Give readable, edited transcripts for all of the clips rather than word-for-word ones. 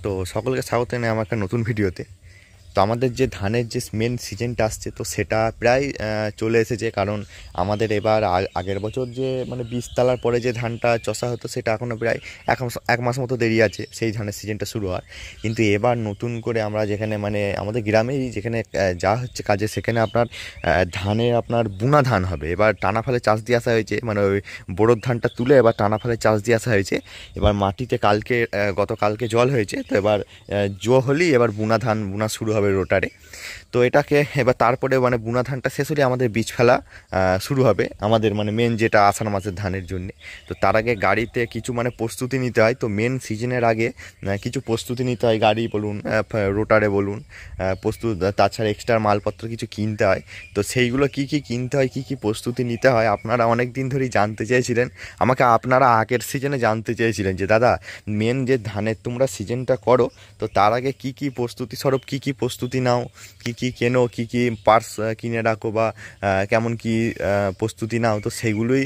তো সকলকে স্বাগত জানাই আমার একটা নতুন ভিডিওতে। তো আমাদের যে ধানের যে মেন সিজনটা আসছে তো সেটা প্রায় চলে এসেছে, কারণ আমাদের এবার আগের বছর যে মানে বীজতলার পরে যে ধানটা চষা হতো সেটা এখনও প্রায় এক মাস মতো দেরি আছে সেই ধানের সিজনটা শুরু হওয়ার। কিন্তু এবার নতুন করে আমরা যেখানে মানে আমাদের গ্রামেই যেখানে যা হচ্ছে কাজে, সেখানে আপনার ধানে আপনার বুনা ধান হবে। এবার টানা ফালে চাষ দিয়ে আসা হয়েছে, মানে ওই বোরোর ধানটা তুলে এবার টানা ফালে চাষ দিয়ে আসা হয়েছে। এবার মাটিতে গতকালকে জল হয়েছে, তো এবার জো হলেই এবার বুনা ধান বুনা শুরু হবে রোটারে। তো এটাকে এবার তারপরে মানে বুনা ধানটা শেষ হলে আমাদের বীজ ফেলা শুরু হবে আমাদের মানে মেন যেটা আষাঢ় মাসের ধানের জন্য। তো তার আগে গাড়িতে কিছু মানে প্রস্তুতি নিতে হয়। তো মেন সিজনের আগে কিছু প্রস্তুতি নিতে হয়, গাড়ি বলুন রোটারে বলুন তাছাড়া এক্সট্রা মালপত্র কিছু কিনতে হয়। তো সেইগুলো কি কি কিনতে হয়, কি কি প্রস্তুতি নিতে হয় আপনারা অনেক দিন ধরেই জানতে চেয়েছিলেন আমাকে। আপনারা আগের সিজনে জানতে চেয়েছিলেন যে দাদা মেন যে ধানের তোমরা সিজনটা করো, তো তার আগে কি কি প্রস্তুতি স্বরূপ কী কী প্রস্তুতি নাও, কি কি কেনো, কি কি পার্টস কিনে রাখো বা কেমন কি প্রস্তুতি নাও। তো সেগুলোই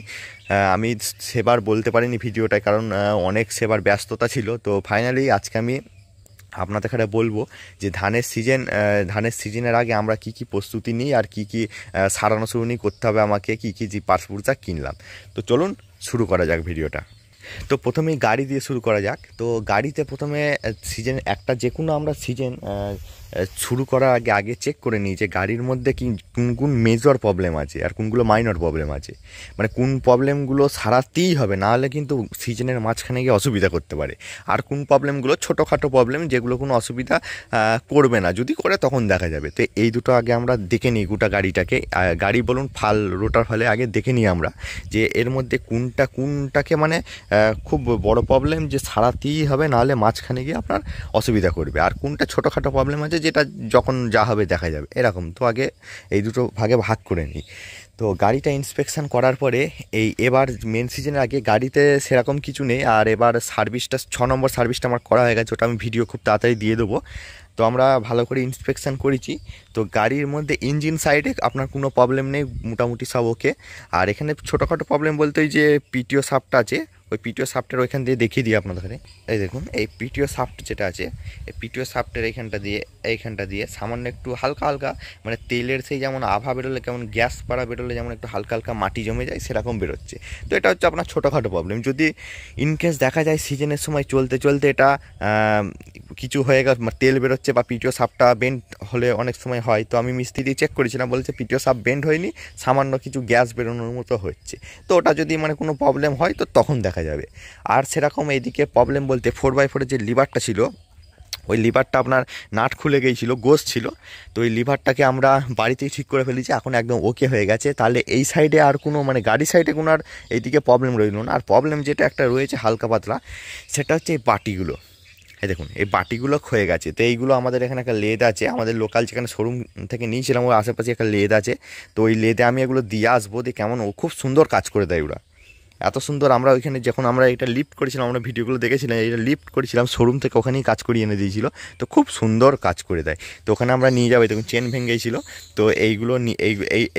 আমি সেবার বলতে পারিনি ভিডিওটায়, কারণ অনেক সেবার ব্যস্ততা ছিল। তো ফাইনালি আজকে আমি আপনাদের এখানে বলবো যে ধানের সিজনের আগে আমরা কি কি প্রস্তুতি নিই আর কি কি সারানো সুরুনি করতে হবে আমাকে, কি কি যে পার্টস পুরসা কিনলাম। তো চলুন শুরু করা যাক ভিডিওটা। তো প্রথমেই গাড়ি দিয়ে শুরু করা যাক। তো গাড়িতে প্রথমে সিজন একটা যে কোনো আমরা সিজন শুরু করার আগে চেক করে নিই যে গাড়ির মধ্যে কোন কোন মেজর প্রবলেম আছে আর কোনগুলো মাইনর প্রবলেম আছে, মানে কোন প্রবলেমগুলো সারাতেই হবে, নাহলে কিন্তু সিজনের মাঝখানে গিয়ে অসুবিধা করতে পারে। আর কোন প্রবলেমগুলো ছোটোখাটো প্রবলেম যেগুলো কোনো অসুবিধা করবে না, যদি করে তখন দেখা যাবে। তো এই দুটো আগে আমরা দেখে নিই গোটা গাড়িটাকে, গাড়ি বলুন ফাল রোটার ফলে আগে দেখে নিই আমরা যে এর মধ্যে কোনটাকে মানে খুব বড় প্রবলেম যে সারাতেই হবে, নাহলে মাঝখানে গিয়ে আপনার অসুবিধা করবে, আর কোনটা ছোটোখাটো প্রবলেম আছে যেটা যখন যা হবে দেখা যাবে এরকম। তো আগে এই দুটো ভাগে ভাগ করে নিই। তো গাড়িটা ইন্সপেকশান করার পরে এবার মেন সিজনের আগে গাড়িতে সেরকম কিছু নেই। আর এবার সার্ভিসটা 6 নম্বর সার্ভিসটা আমার করা হয়ে গেছে, ওটা আমি ভিডিও খুব তাড়াতাড়ি দিয়ে দেবো। তো আমরা ভালো করে ইন্সপেকশান করেছি। তো গাড়ির মধ্যে ইঞ্জিন সাইডে আপনার কোনো প্রবলেম নেই, মোটামুটি সব ওকে। আর এখানে ছোটোখাটো প্রবলেম বলতে ওই যে পিটিও শাফ্টটা আছে, ওই পিটিও শাফ্টের ওইখান দিয়ে দেখিয়ে দিই আপনাদের। এই দেখুন এই পিটিও শাফ্ট যেটা আছে, এই পিটিও শাফ্টের এইখানটা দিয়ে সামান্য একটু হালকা হালকা মানে তেলের সেই যেমন আভা বেরোলে, কেমন গ্যাস পাড়া বেরোলে যেমন একটু হালকা হালকা মাটি জমে যায় সেরকম বেরোচ্ছে। তো এটা হচ্ছে আপনার ছোটোখাটো প্রবলেম। যদি ইনকেস দেখা যায় সিজনের সময় চলতে চলতে এটা কিছু হয়ে গেল, তেল বেরোচ্ছে বা পিটিও শাফ্টটা বেন্ড হলে অনেক সময় হয়। তো আমি মিস্ত্রি দিয়ে চেক করেছিলাম, বলেছে পিটিও শাফ্ট বেন্ড হয়নি, সামান্য কিছু গ্যাস বেরোনোর মতো হচ্ছে। তো ওটা যদি মানে কোনো প্রবলেম হয় তো তখন দেখা যাবে। আর সেরকম এইদিকে প্রবলেম বলতে 4x4 যে লিভারটা ছিল, ওই লিভারটা আপনার নাট খুলে গিয়েছিলো, গোস ছিল। তো ওই লিভারটাকে আমরা বাড়িতেই ঠিক করে ফেলেছি, এখন একদম ওকে হয়ে গেছে। তাহলে এই সাইডে আর কোনো মানে গাড়ির সাইডে কোনো আর এইদিকে প্রবলেম রইল না। আর প্রবলেম যেটা একটা রয়েছে হালকা পাতলা, সেটা হচ্ছে এই বাটিগুলো। এই দেখুন এই বাটিগুলো ক্ষয়ে গেছে। তো এইগুলো আমাদের এখানে একটা লেদ আছে, আমাদের লোকাল যেখানে শোরুম থেকে নিয়েছিলাম ওর আশেপাশে একটা লেদ আছে। তো ওই লেদে আমি এগুলো দিয়ে আসবো, দিয়ে কেমন ও খুব সুন্দর কাজ করে দেয় ওরা, এত সুন্দর। আমরা ওইখানে যখন আমরা এটা লিফট করেছিলাম, আমরা ভিডিওগুলো দেখেছিলাম, এটা লিফট করেছিলাম শোরুম থেকে, ওখানেই কাজ করিয়ে এনে দিয়েছিল। তো খুব সুন্দর কাজ করে দেয়। তো ওখানে আমরা নিয়ে যাবো, দেখুন চেন ভেঙে গিয়েছিল। তো এইগুলো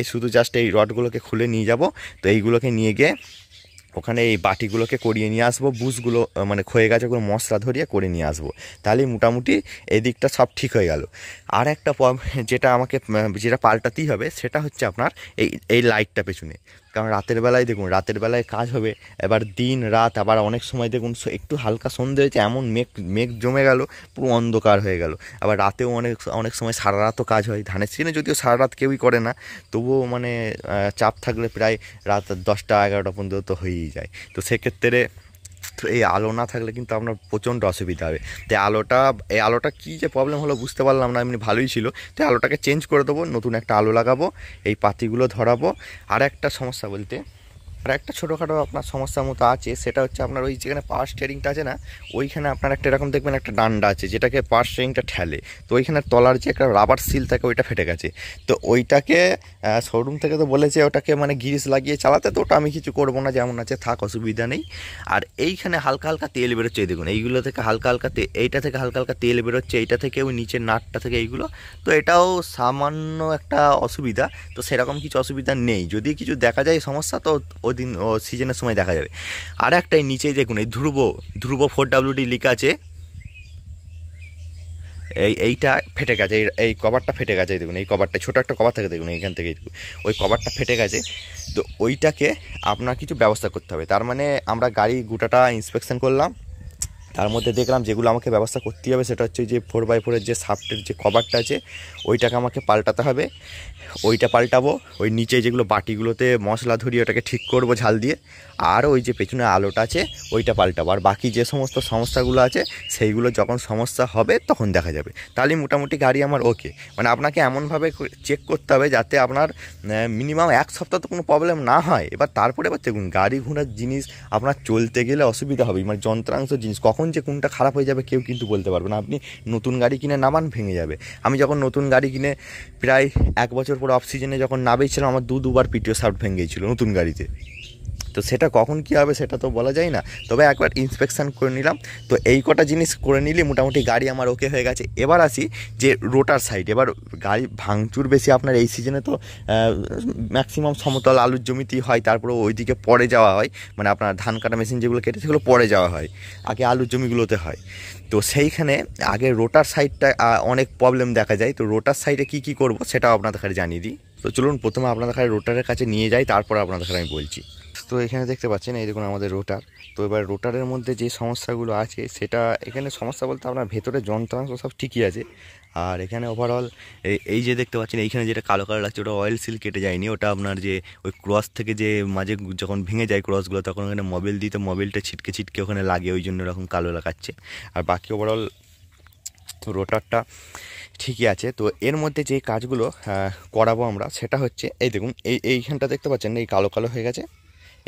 এই শুধু জাস্ট এই রডগুলোকে খুলে নিয়ে যাব। তো এইগুলোকে নিয়ে গিয়ে ওখানে এই বাটিগুলোকে করিয়ে নিয়ে আসবো, বুশগুলো মানে ক্ষয়ে গেছে ওগুলো মশলা ধরিয়ে করে নিয়ে আসবো। তাহলেই মোটামুটি এই দিকটা সব ঠিক হয়ে গেল। আর একটা যেটা পাল্টাতেই হবে সেটা হচ্ছে আপনার এই লাইটটা পেছনে, কারণ রাতের বেলায় দেখুন, রাতের বেলায় কাজ হবে। এবার দিন রাত আবার অনেক সময় দেখুন একটু হালকা সন্ধে হয়েছে, এমন মেঘ জমে গেল, পুরো অন্ধকার হয়ে গেল। আবার রাতেও অনেক সময় সারা রাতও কাজ হয়। ধানের সিজনে যদিও সারা রাত কেউই করে না, তবুও মানে চাপ থাকলে প্রায় রাত 10টা 11টা পর্যন্ত তো হয়েই যায়। তো সেক্ষেত্রে এই আলো না থাকলে কিন্তু আপনার প্রচণ্ড অসুবিধা হবে। তো এই আলোটা কী যে প্রবলেম হলো বুঝতে পারলাম না, এমনি ভালোই ছিল। তো আলোটাকে চেঞ্জ করে দেবো, নতুন একটা আলো লাগাবো, এই পাতিগুলো ধরাবো। আর একটা সমস্যা বলতে আর একটা ছোটোখাটো আপনার সমস্যার মতো আছে, সেটা হচ্ছে আপনার ওই যেখানে পাওয়ার স্টিয়ারিংটা আছে না, ওইখানে আপনার একটা এরকম দেখবেন একটা ডান্ডা আছে যেটাকে পাওয়ার স্টিয়ারিংটা ঠেলে। তো ওইখানে তলার যে একটা রাবার সিল থাকে ওইটা ফেটে গেছে। তো ওইটাকে শোরুম থেকে তো বলেছে ওটাকে মানে গ্রিস লাগিয়ে চালাতে, তো ওটা আমি কিছু করবো না, যেমন আছে থাক, অসুবিধা নেই। আর এইখানে হালকা হালকা তেল বেরোচ্ছে, দেখুন এইগুলো থেকে হালকা হালকা এইটা থেকে হালকা হালকা তেল বেরোচ্ছে, এইটা থেকে ওই নিচের নাটটা থেকে এইগুলো। তো এটাও সামান্য একটা অসুবিধা। তো সেরকম কিছু অসুবিধা নেই, যদি কিছু দেখা যায় সমস্যা তো সিজনের সময় দেখা যাবে। আর একটাই নিচে দেখুন এই ধ্রুব 4WD লেখা আছে, এইটা ফেটে গেছে, এই কভারটা ফেটে গেছে, দেখুন এই কভারটা ছোটো একটা কভার থাকে দেখুন এইখান থেকে ওই কভারটা ফেটে গেছে। তো ওইটাকে আপনার কিছু ব্যবস্থা করতে হবে। তার মানে আমরা গাড়ি গোটাটা ইন্সপেকশন করলাম, তার মধ্যে দেখলাম যেগুলো আমাকে ব্যবস্থা করতে হবে সেটা হচ্ছে যে 4x4-এর যে শাফটের যে কভারটা আছে ওইটাকে আমাকে পাল্টাতে হবে, ওইটা পাল্টাবো। ওই নিচে যেগুলো বাটিগুলোতে মশলা ধরিয়ে ওটাকে ঠিক করব ঝাল দিয়ে। আর ওই যে পেছনে আলোটা আছে ওইটা পাল্টাবো। আর বাকি যে সমস্ত সমস্যাগুলো আছে সেইগুলো যখন সমস্যা হবে তখন দেখা যাবে। তাহলে মোটামুটি গাড়ি আমার ওকে। মানে আপনাকে এমনভাবে চেক করতে হবে যাতে আপনার মিনিমাম 1 সপ্তাহ তো কোনো প্রবলেম না হয়। এবার তারপরে দেখুন গাড়ি ঘোড়ার জিনিস আপনার চলতে গেলে অসুবিধা হবে, মানে যন্ত্রাংশ জিনিস কখন যে কোনটা খারাপ হয়ে যাবে কেউ কিন্তু বলতে পারবে না। আপনি নতুন গাড়ি কিনে নামান ভেঙে যাবে। আমি যখন নতুন গাড়ি কিনে প্রায় 1 বছর পরে অফ সিজনে যখন নামিয়েছিলাম আমার দুবার পিটিও শাফট ভেঙে গিয়েছিলো নতুন গাড়িতে। তো সেটা কখন কী হবে সেটা তো বলা যায় না, তবে একবার ইন্সপেকশান করে নিলাম। তো এই কটা জিনিস করে নিলে মোটামুটি গাড়ি আমার ওকে হয়ে গেছে। এবার আসি যে রোটার সাইড। এবার গাড়ি ভাঙচুর বেশি আপনার এই সিজনে তো ম্যাক্সিমাম সমতল আলুর জমিতেই হয়, তারপরে ওইদিকে পরে যাওয়া হয়, মানে আপনার ধান কাটা মেশিন যেগুলো কেটে সেগুলো পরে যাওয়া হয়, আগে আলুর জমিগুলোতে হয়। তো সেইখানে আগে রোটার সাইডটা অনেক প্রবলেম দেখা যায়। তো রোটার সাইডে কী করবো সেটাও আপনাদের কাছে জানিয়ে দিই। তো চলুন প্রথমে আপনাদের কাছে রোটারের কাছে নিয়ে যাই, তারপর আপনাদের কাছে আমি বলছি। তো এখানে দেখতে পাচ্ছেন এই দেখুন আমাদের রোটার। তো এবার রোটারের মধ্যে যে সমস্যাগুলো আছে সেটা এখানে সমস্যা বলতে আপনার ভেতরে যন্ত্রাংশ সব ঠিকই আছে। আর এখানে ওভারঅল এই যে দেখতে পাচ্ছেন এইখানে যেটা কালো কালো লাগছে ওটা অয়েল সিল কেটে যায়নি, ওটা আপনার যে ওই ক্রস থেকে যে মাঝে যখন ভেঙে যায় ক্রসগুলো তখন ওখানে মোবিল দিতে মোবিলটা ছিটকে ছিটকে ওখানে লাগে, ওই জন্য এরকম কালো লাগাচ্ছে। আর বাকি ওভারঅল রোটারটা ঠিকই আছে। তো এর মধ্যে যে কাজগুলো করাবো আমরা সেটা হচ্ছে এই দেখুন এইখানটা দেখতে পাচ্ছেন এই কালো কালো হয়ে গেছে,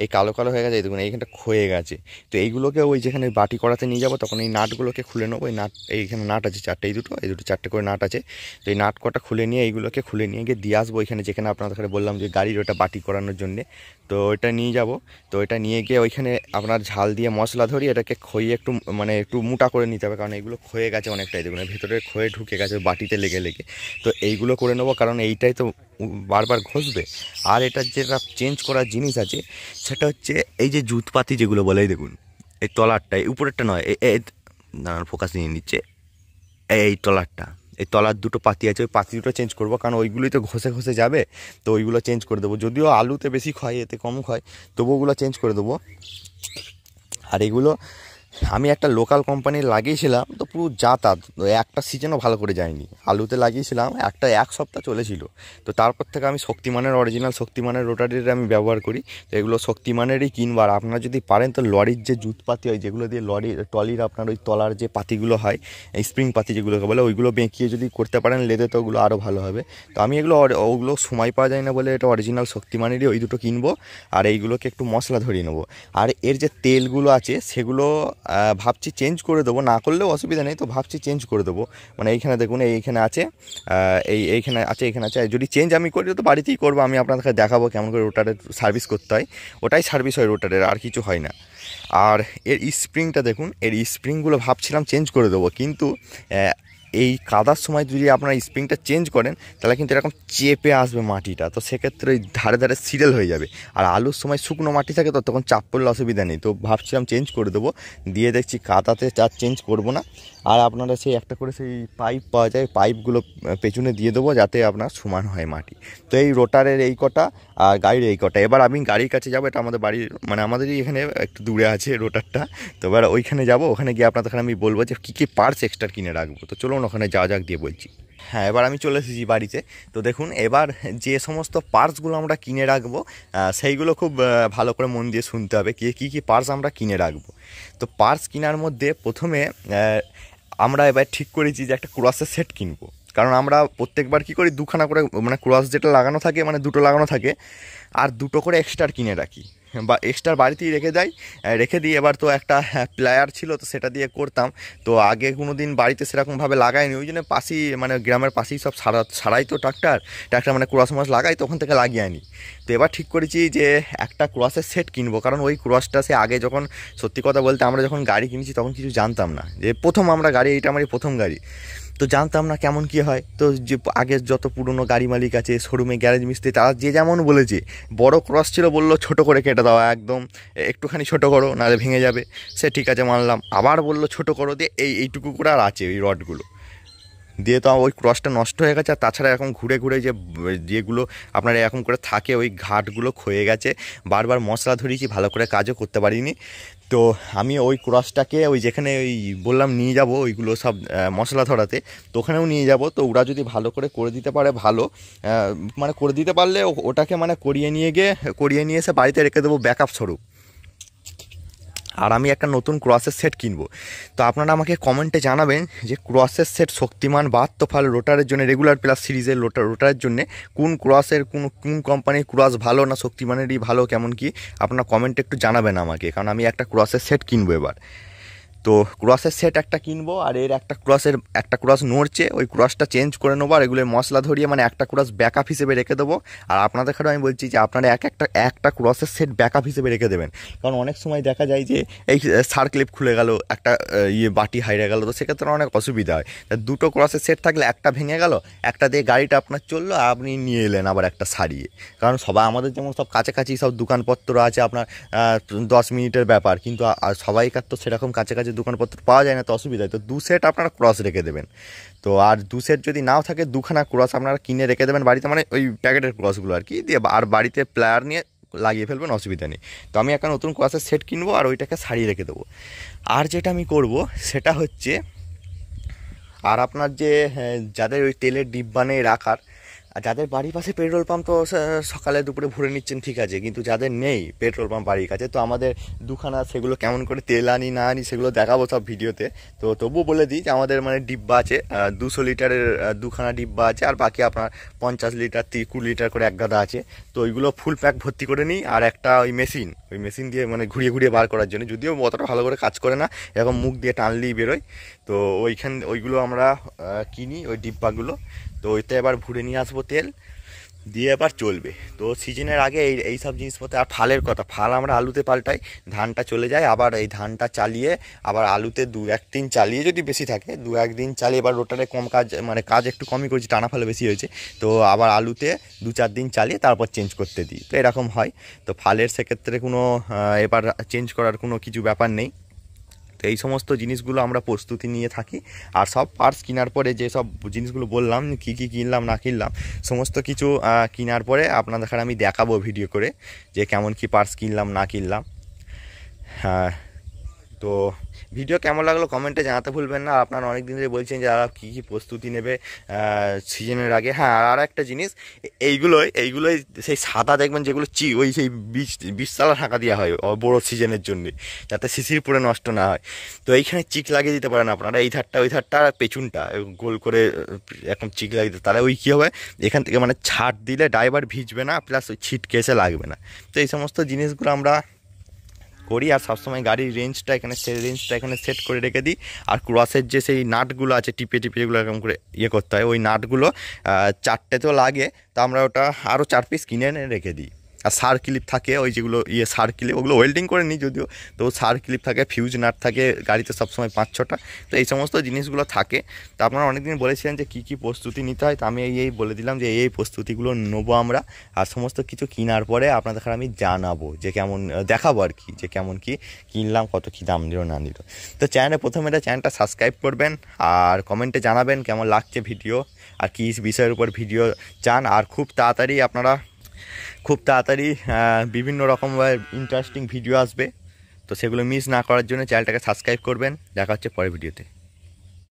এই কালো কালো হয়ে গেছে, এই দেখুন এইখানটা ক্ষয়ে গেছে। তো এইগুলোকে ওই যেখানে বাটি করাতে নিয়ে যাবো তখন এই নাটগুলোকে খুলে নেবো। এই নাট এইখানে নাট আছে 4টে, এই দুটো 4টে করে নাট আছে। তো এই নাট কটা খুলে নিয়ে এইগুলোকে খুলে নিয়ে গিয়ে দিয়ে আসবো ওইখানে যেখানে আপনাদের কাছে বললাম যে গাড়ির ওটা বাটি করানোর জন্যে। তো ওইটা নিয়ে যাব। তো এটা নিয়ে গিয়ে ওইখানে আপনার ঝাল দিয়ে মশলা ধরি এটাকে ক্ষয়ে একটু মানে একটু মোটা করে নিতে হবে, কারণ এইগুলো ক্ষয়ে গেছে অনেকটাই, দেখুন ভেতরে ক্ষয়ে ঢুকে গেছে বাটিতে লেগে লেগে। তো এইগুলো করে নেবো কারণ এইটাই তো বারবার ঘষবে। আর এটার যেটা চেঞ্জ করার জিনিস আছে সেটা হচ্ছে এই যে জুতপাতি যেগুলো বলে, এই দেখুন এই তলারটা, এই উপরেরটা নয়, দাঁড়ান ফোকাস নিয়ে নিচ্ছে, এই তলারটা, এই তলার দুটো পাতি আছে ওই পাতি দুটো চেঞ্জ করবো, কারণ ওইগুলোই তো ঘষে ঘষে যাবে। তো ওইগুলো চেঞ্জ করে দেবো, যদিও আলুতে বেশি ক্ষয় এতে কম ক্ষয়, তবু ওগুলো চেঞ্জ করে দেবো। আর এগুলো আমি একটা লোকাল কোম্পানির লাগিয়েছিলাম তো পুরো যাতায়াত, একটা সিজনও ভালো করে যায়নি। আলুতে লাগিয়েছিলাম 1 সপ্তাহ চলেছিল। তো তারপর থেকে আমি শক্তিমানের অরিজিনাল শক্তিমানের রোটারির আমি ব্যবহার করি। তো এগুলো শক্তিমানেরই কিনবো। আর আপনারা যদি পারেন তো লরির যে জুতপাতি হয় যেগুলো দিয়ে ট্রলির আপনার ওই তলার যে পাতিগুলো হয় স্প্রিং পাতি যেগুলোকে বলে ওইগুলো বেঁকিয়ে যদি করতে পারেন লেদে তো ওগুলো আরও ভালো হবে। তো আমি ওগুলো সময় পাওয়া যায় না বলে এটা অরিজিনাল শক্তিমানেরই ওই দুটো কিনবো। আর এইগুলোকে একটু মশলা ধরিয়ে নেবো। আর এর যে তেলগুলো আছে সেগুলো ভাবছি চেঞ্জ করে দেবো, না করলেও অসুবিধা নেই, তো ভাবছি চেঞ্জ করে দেবো। মানে এইখানে দেখুন এইখানে আছে, এইখানে আছে, এখানে আছে। যদি চেঞ্জ আমি করি তো বাড়িতেই করবো, আমি আপনাদেরকে দেখাবো কেমন করে রোটারের সার্ভিস করতে হয়। ওটাই সার্ভিস হয় রোটারের, আর কিছু হয় না। আর এর স্প্রিংটা দেখুন, এর স্প্রিংগুলো ভাবছিলাম চেঞ্জ করে দেবো, কিন্তু এই কাদার সময় যদি আপনারা স্প্রিংটা চেঞ্জ করেন তাহলে কিন্তু এরকম চেপে আসবে মাটিটা, তো সেক্ষেত্রে ওই ধারে ধারে সিরেল হয়ে যাবে। আর আলুর সময় শুকনো মাটি থাকে তো তখন চাপ পড়লে অসুবিধা নেই। তো ভাবছিলাম চেঞ্জ করে দেবো, দিয়ে দেখছি কাদাতে আর চেঞ্জ করবো না। আর আপনারা সেই একটা করে সেই পাইপ পাওয়া যায়, পাইপগুলো পেছনে দিয়ে দেবো যাতে আপনার সমান হয় মাটি। তো এই রোটারের এই কটা আর গাড়ির এই কটা। এবার আমি গাড়ির কাছে যাবো, এটা আমাদের বাড়ির মানে আমাদেরই এখানে একটু দূরে আছে রোটারটা। তো এবার ওইখানে যাবো, ওখানে গিয়ে আপনাদের আমি বলবো যে কী কী পার্টস এক্সট্রা কিনে রাখবো। তো চলুন ওখানে যা যাক দিয়ে বলছি। হ্যাঁ, এবার আমি চলে এসেছি বাড়িতে। তো দেখুন এবার যে সমস্ত পার্টসগুলো আমরা কিনে রাখবো সেইগুলো খুব ভালো করে মন দিয়ে শুনতে হবে কী কী পার্টস আমরা কিনে রাখবো। তো পার্টস কেনার মধ্যে প্রথমে আমরা এবার ঠিক করেছি যে একটা ক্রসের সেট কিনবো, কারণ আমরা প্রত্যেকবার কী করি দুখানা করে মানে ক্রস যেটা লাগানো থাকে মানে দুটো লাগানো থাকে আর দুটো করে এক্সট্রা কিনে রাখি বা এক্সট্রা বাড়িতেই রেখে দিই। এবার তো একটা প্লায়ার ছিল তো সেটা দিয়ে করতাম। তো আগে কোনো দিন বাড়িতে সেরকমভাবে লাগাইনি, ওই জন্য পাশেই মানে গ্রামের পাশেই সব সারাই তো ট্রাক্টর মানে ক্রস মাস লাগাই তখন থেকে লাগিয়ে আনি। তো এবার ঠিক করেছি যে একটা ক্রসের সেট কিনবো, কারণ ওই ক্রসটা সে আগে যখন সত্যি কথা বলতে আমরা যখন গাড়ি কিনেছি তখন কিছু জানতাম না, যে প্রথম আমরা গাড়ি, এইটা আমারই প্রথম গাড়ি, তো জানতাম না কেমন কী হয়। তো যে আগের যত পুরনো গাড়ি মালিক আছে শোরুমে গ্যারেজ মিস্ত্রি তারা যে যেমন বলেছে, বড় ক্রস ছিল বললো ছোটো করে কেটে দেওয়া, একদম একটুখানি ছোটো করো নাহলে ভেঙে যাবে। সে ঠিক আছে মানলাম। আবার বললো ছোটো করো, দিয়ে এইটুকু করে আর আছে ওই রডগুলো। দিয়ে তো ওই ক্রসটা নষ্ট হয়ে গেছে। আর তাছাড়া এরকম ঘুরে ঘুরে যেগুলো আপনার এরকম করে থাকে ওই ঘাটগুলো ক্ষয়ে গেছে, বারবার মশলা ধরিয়েছি, ভালো করে কাজও করতে পারিনি। তো আমি ওই ক্রসটাকে ওই যেখানে ওই বললাম নিয়ে যাব ওইগুলো সব মশলা ধরাতে, তো ওখানেও নিয়ে যাব। তো ওরা যদি ভালো করে দিতে পারে ভালো, মানে করে দিতে পারলে ওটাকে মানে করিয়ে নিয়ে এসে বাড়িতে রেখে দেবো ব্যাকআপ স্বরূপ। আর আমি একটা নতুন ক্রসের সেট কিনবো। তো আপনারা আমাকে কমেন্টে জানাবেন যে ক্রসের সেট শক্তিমান বা আত্মফাল রোটারের জন্য, রেগুলার প্লাস সিরিজের রোটারের জন্য কোন কোম্পানির ক্রস ভালো, না শক্তিমানেরই ভালো, কেমন কি আপনারা কমেন্টে একটু জানাবেন আমাকে, কারণ আমি একটা ক্রসের সেট কিনবো এবার। তো ক্রসের সেট একটা কিনবো, আর এর একটা ক্রস নড়ছে, ওই ক্রসটা চেঞ্জ করে নেবো, আর এগুলো মশলা ধরিয়ে মানে একটা ক্রস ব্যাকআপ হিসেবে রেখে দেবো। আর আপনাদের কাছে আমি বলছি যে আপনারা একটা ক্রসের সেট ব্যাকআপ হিসেবে রেখে দেবেন, কারণ অনেক সময় দেখা যায় যে এই সার্ক্লিপ খুলে গেল, একটা বাটি হারিয়ে গেল, তো সেক্ষেত্রে অনেক অসুবিধা হয়। দুটো ক্রসের সেট থাকলে একটা ভেঙে গেল, একটা দিয়ে গাড়িটা আপনার চললো, আপনি নিয়ে এলেন আবার একটা সারিয়ে। কারণ সবাই আমাদের যেমন সব কাছাকাছি সব দোকানপত্র আছে, আপনার 10 মিনিটের ব্যাপার, কিন্তু সবাইকার তো সেরকম কাছাকাছি দোকানপত্র পাওয়া যায় না, তো অসুবিধা হয়। তো 2 সেট আপনারা ক্রস রেখে দেবেন। তো আর 2 সেট যদি নাও থাকে, 2খানা ক্রস আপনারা কিনে রেখে দেবেন বাড়িতে, মানে ওই প্যাকেটের ক্রসগুলো আর কি, দিয়ে আর বাড়িতে প্লায়ার নিয়ে লাগিয়ে ফেলবেন, অসুবিধা নেই। তো আমি একটা নতুন ক্রসের সেট কিনবো, আর ওইটাকে সারিয়ে রেখে দেবো। আর যেটা আমি করব সেটা হচ্ছে, আর আপনার যে যাদের ওই তেলের ডিব্বা নেই রাখার, আর যাদের বাড়ির পাশে পেট্রোল পাম্প, তো সকালে দুপুরে ভরে নিচ্ছেন ঠিক আছে, কিন্তু যাদের নেই পেট্রোল পাম্প বাড়ির কাছে, তো আমাদের দুখানা, সেগুলো কেমন করে তেল আনি না আনি সেগুলো দেখাবো সব ভিডিওতে। তো তবুও বলে দিই যে আমাদের মানে ডিব্বা আছে 200 লিটারের 2খানা ডিব্বা আছে, আর বাকি আপনার 50 লিটার 20 লিটার করে এক গাদা আছে। তো ওইগুলো ফুল প্যাক ভর্তি করে নিই, আর একটা ওই মেশিন দিয়ে মানে ঘুরিয়ে বার করার জন্য, যদিও অতটা ভালো করে কাজ করে না, এরকম মুখ দিয়ে টানলেই বেরোয়। তো ওইগুলো আমরা কিনি ওই ডিব্বাগুলো। তো ওইটা এবার ভরে নিয়ে আসবো তেল দিয়ে, এবার চলবে। তো সিজনের আগে এই সব জিনিসপত্র। আর ফালের কথা, ফাল আমরা আলুতে পাল্টাই, ধানটা চলে যায়, আবার এই ধানটা চালিয়ে আবার আলুতে 2-1 দিন চালিয়ে, যদি বেশি থাকে 2-1 দিন চালিয়ে, এবার রোটারে কম কাজ, মানে কাজ একটু কমই করেছি, টানা ফালে বেশি হয়েছে, তো আবার আলুতে 2-4 দিন চালিয়ে তারপর চেঞ্জ করতে দিই। তো এরকম হয়। তো ফালের সেক্ষেত্রে কোনো এবার চেঞ্জ করার কোনো কিছু ব্যাপার নেই। তো এই সমস্ত জিনিসগুলো আমরা প্রস্তুতি নিয়ে থাকি। আর সব পার্টস কেনার পরে যে সব জিনিসগুলো বললাম কী কিনলাম না কিনলাম, সমস্ত কিছু কেনার পরে আপনাদের আমি দেখাবো ভিডিও করে যে কেমন কি পার্টস কিনলাম না কিনলাম। হ্যাঁ, তো ভিডিও কেমন লাগলো কমেন্টে জানাতে ভুলবেন না। আপনারা অনেক দিন ধরে বলছেন যে আর কী প্রস্তুতি নেবে সিজনের আগে। হ্যাঁ, আর একটা জিনিস, এইগুলোই সেই সাদা দেখবেন যেগুলো ওই সেই বীজতলা ঢাকা দেওয়া হয় বড়ো সিজনের জন্য, যাতে শিশির পরে নষ্ট না হয়। তো এইখানে চিক লাগিয়ে দিতে পারেন আপনারা, এই ধারটা ওই ধারটা আর পেছনটা গোল করে এরকম চিক লাগিয়ে দিতে, তাহলে ওই কী হবে, এখান থেকে মানে ছাট দিলে ড্রাইভার ভিজবে না, প্লাস ওই ছিটকে এসে লাগবে না। তো এই সমস্ত জিনিসগুলো আমরা করি। আর সবসময় গাড়ির রেঞ্জটা এখানে সেট করে রেখে দিই। আর ক্রসের যে সেই নাটগুলো আছে, টিপে যেগুলো এরকম করে করতে হয়, ওই নাটগুলো 4টে তো লাগে, তো আমরা ওটা আরও 4 পিস কিনে এনে রেখে দিই। আর সার ক্লিপ থাকে, ওই যেগুলো সার ক্লিপ, ওগুলো ওয়েল্ডিং করে নিই যদিও, তো সার ক্লিপ থাকে, ফিউজ নাট থাকে গাড়িতে সবসময় 5-6টা। তো এই সমস্ত জিনিসগুলো থাকে। তো আপনারা অনেকদিন বলেছিলেন যে কী প্রস্তুতি নিতে হয়, তো আমি এই বলে দিলাম যে এই প্রস্তুতিগুলো নেবো আমরা। আর সমস্ত কিছু কেনার পরে আপনাদের আমি জানাবো যে কেমন, দেখাবো আর কি, যে কেমন কি কিনলাম, কত কী দাম দিল না দিল। তো চ্যানেলটা সাবস্ক্রাইব করবেন, আর কমেন্টে জানাবেন কেমন লাগছে ভিডিও, আর কী বিষয়ের উপর ভিডিও চান। আর খুব তাড়াতাড়ি বিভিন্ন রকমের ইন্টারেস্টিং ভিডিও আসবে, তো সেগুলো মিস না করার জন্য চ্যানেলটাকে সাবস্ক্রাইব করবেন। দেখা হচ্ছে পরের ভিডিওতে।